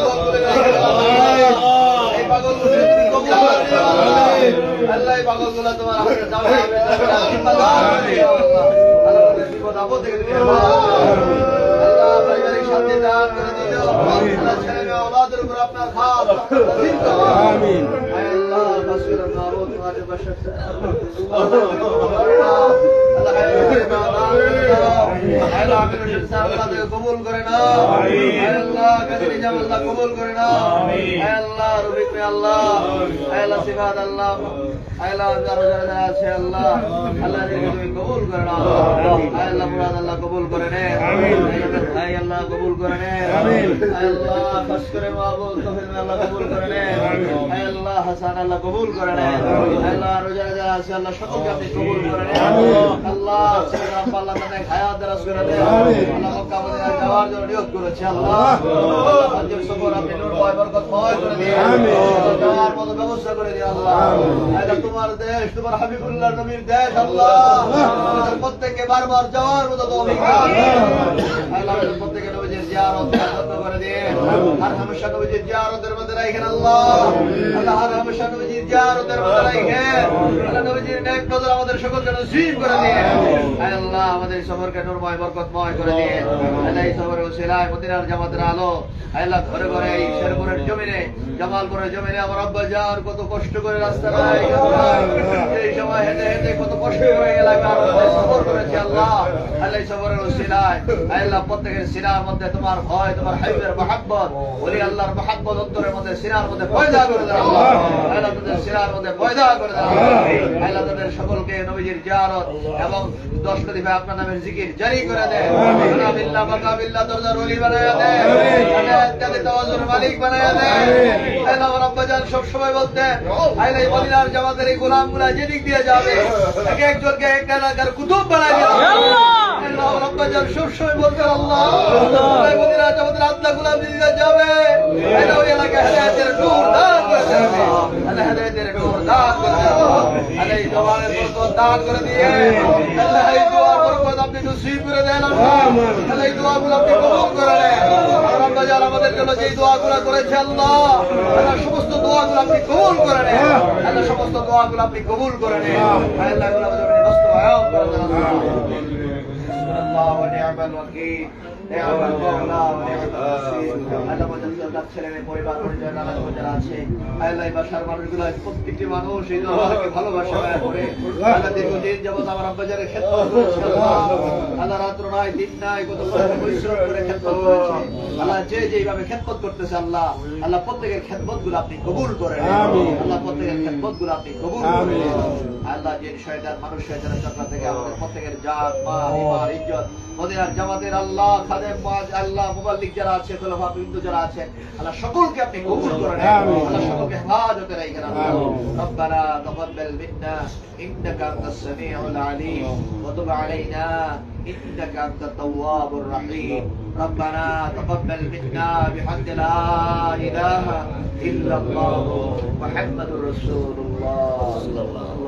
পাগলগুলো এই পাগলগুলো কবুল করে নিও আল্লাহ। এই পাগলগুলো তোমার হাতে জামা আল্লাহ বিপদ আপদ থেকে তুমি আল্লাহ পারিবারিক শান্তি দান করে দিও আল্লাহ। ছেলে মেয়ে ওলাদের উপর আপনার খাস আমিন। আল্লাহ বাসুর মাবুদ তোমাদের বশে আল্লাহ কবুল করে না আল্লাহ। কাজী জামাল্লাহ কবুল করে না আল্লাহ। রবিক মে আল্লাহ আল্লাহ সিফাত আল্লাহ আল্লাহ যারা আছে আল্লাহ আল্লাহ তুমি কবুল করে না আল্লাহ। মুরাদ আল্লাহ কবুল করে নে ভাই আল্লাহ কবুল করে নে আল্লাহ। খাস করে মাহবুব তৌফিক আল্লাহ কবুল করে নে আল্লাহ। হাসান আল্লাহ কবুল করে নে আল্লাহ। রোজা যারা আছে আল্লাহ সকলকে আপনি কবুল করে নে আল্লাহ। আল্লাহ তাদের হায়াত দারাজ করে দেন আল্লাহ। মক্কা মদিনা যাওয়ার জন্য নিয়ত করেছে আল্লাহ। হজ্জের সফর আপনি নূরময় বরকতময় করে দিন আল্লাহ। যাওয়ার মতো ব্যবস্থা করে দিন আল্লাহ। আল্লাহ তোমার দেশ তোমার হাবিবুল্লাহ নবীর দেশ আল্লাহ। প্রত্যেককে বারবার যাওয়ার মতো তৌফিক দান আল্লাহ। প্রত্যেককে নবীজির জিয়ারত করে দিন। আর হামেশা নবীজির জিয়ারতের মধ্যে রাখেন আল্লাহ। আল্লাহ আর হামেশা নবীজির জিয়ারতের মধ্যে রাখেন আল্লাহ। নবীজির নেক নজর আমাদের সকলকে নসিব করে দিন আল্লাহ। আমাদের সফরকে নূরময় বরকতময় করে দিন আল্লাহ। এই সফরের ওসিলায় মদিনার জামাতের আলো আল্লাহ ঘরে ঘরে এই শেরপুরের জমিনে জামালপুরের জমিনে আমার আব্বা যান কত কষ্ট করে রাস্তা নাই এই সময় হেঁটে হেঁটে কত কষ্ট করে এলাকার মধ্যে সফর করেছে আল্লাহ। আল্লাহ সফরের ওসিলায় আল্লাহ প্রত্যেকের সিনার মধ্যে তোমার ভয় তোমার হাবিবের মহব্বত ওলি আল্লাহর মহব্বত অন্তরের মধ্যে সিনার মধ্যে পয়দা করে দেন আল্লাহ। আল্লাহ তাদের সিনার মধ্যে পয়দা করে দেন আল্লাহ। তাদের সকলকে নবীজির জিয়ারত এবং 10 খলিফা আপনার নামের জিকির জারি করে দেন বিল্লাহ মাকাবিল্লাহ দরজার ওলি বানায়া দেন আল্লাহ। ইত্যাদি তাওয়াজুর মালিক বানায়া দেন আল্লাহ। রব্বা জান সব সময় বলতেন আল্লাহ এই মদিনার জামাতের এই গোলামগুলা যেদিক দিয়ে যাবে এক একজনকে একটা এলাকার কুতুব বানায় দেন আল্লাহ। রব্বা জান সব সময় বলতেন আল্লাহ এই মদিনার জামাতের আত্মা গোলাম যেদিকে যাবে আল্লাহ ওই এলাকায় হেদায়েতের নূর দান করে দেন আল্লাহ। হেদায়েতের নূর দান করে দেন আল্লাহ। এই জওয়ানের বরকত দান করে দিয়ে আল্লাহ। এই দোয়ার বরকত আপনি নসিব করে দেন আল্লাহ। এই দোয়াগুলো আপনি কবুল করে নেন রব্বা জান। আমাদের জন্য যে দোয়াগুলো করেছে আল্লাহ আল্লাহ সমস্ত দোয়াগুলো আপনি কবুল করে নেন আল্লাহ। সমস্ত দোয়াগুলো আপনি কবুল করে নেন আল্লাহ। এগুলো আমাদের বাস্তবায়ন করে দেন আল্লাহ। আল্লাহ ওয়া নি'মাল ওয়াকিল নি'মাল মাওলা ওয়া নি'মাল নাসির আল্লাহ। আমাদের ছেলে মেয়ে পরিবার পরিজন আল্লাহ যারা আছে আল্লাহ। এই বাসার মানুষগুলো প্রত্যেকটি মানুষ এই আল্লাহকে ভালোবাসা করে আল্লাহ। দীর্ঘদিন যাবত আমার আব্বাজারের খেদমত করেছে আল্লাহ। আল্লাহ রাত্র নাই দিন নাই কত পরিশ্রম করে খেদমত করেছে আল্লাহ। যে যেভাবে খেদমত করতেছে আল্লাহ আল্লাহ প্রত্যেকের খেদমত গুলো আপনি কবুল করেন আল্লাহ। প্রত্যেকের খেদমত গুলো আপনি কবুল করেন আল্লাহ। যে শয়তান মানুষ শয়তানের চক্র থেকে আমাদের প্রত্যেকের জাত মাল ইমান ইজ্জত মদিনার জামাতের আল্লাহ খাদেম আল্লাহ মুবাল্লিগ যারা আছে খলিফা বিন্দু যারা আছে আল্লাহ সকলকে আপনি কবুল করেন আল্লাহ। সকলকে হেফাজতে রাখেন আল্লাহ। রব্বানা তাকাব্বাল মিন্না ইন্নাকা আনতাস সামিউল আলিম ওয়া তুব আলাইনা ইন্নাকা আনতাত তাওয়াবুর রহিম। রব্বানা তাকাব্বাল মিন্না বিহামদি লা ইলাহা ইল্লাল্লাহ মুহাম্মাদুর রাসূলুল্লাহ সাল্লাল্লাহু